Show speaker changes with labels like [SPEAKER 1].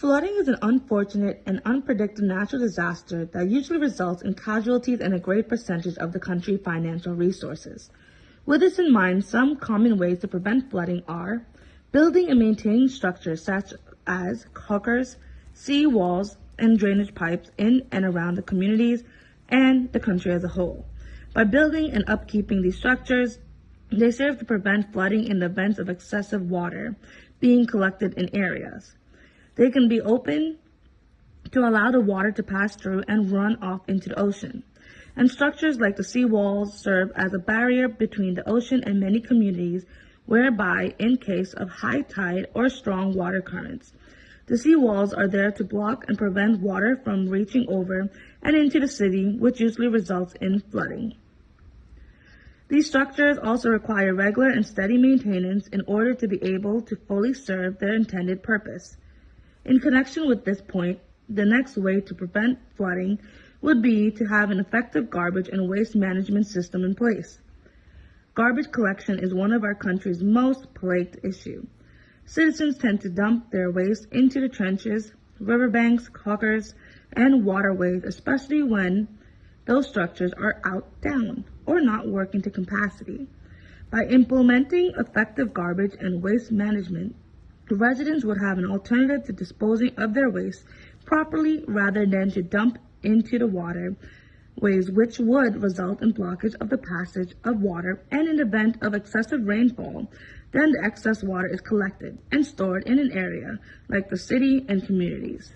[SPEAKER 1] Flooding is an unfortunate and unpredictable natural disaster that usually results in casualties and a great percentage of the country's financial resources. With this in mind, some common ways to prevent flooding are building and maintaining structures such as caulkers, sea walls, and drainage pipes in and around the communities and the country as a whole. By building and upkeeping these structures, they serve to prevent flooding in the event of excessive water being collected in areas. They can be open to allow the water to pass through and run off into the ocean. And structures like the sea walls serve as a barrier between the ocean and many communities, whereby, in case of high tide or strong water currents, the sea walls are there to block and prevent water from reaching over and into the city, which usually results in flooding. These structures also require regular and steady maintenance in order to be able to fully serve their intended purpose. In connection with this point, the next way to prevent flooding would be to have an effective garbage and waste management system in place. Garbage collection is one of our country's most plagued issues. Citizens tend to dump their waste into the trenches, riverbanks, caulkers, and waterways, especially when those structures are down or not working to capacity. By implementing effective garbage and waste management, residents would have an alternative to disposing of their waste properly rather than to dump into the waterways, which would result in blockage of the passage of water, and in the event of excessive rainfall, then the excess water is collected and stored in an area like the city and communities.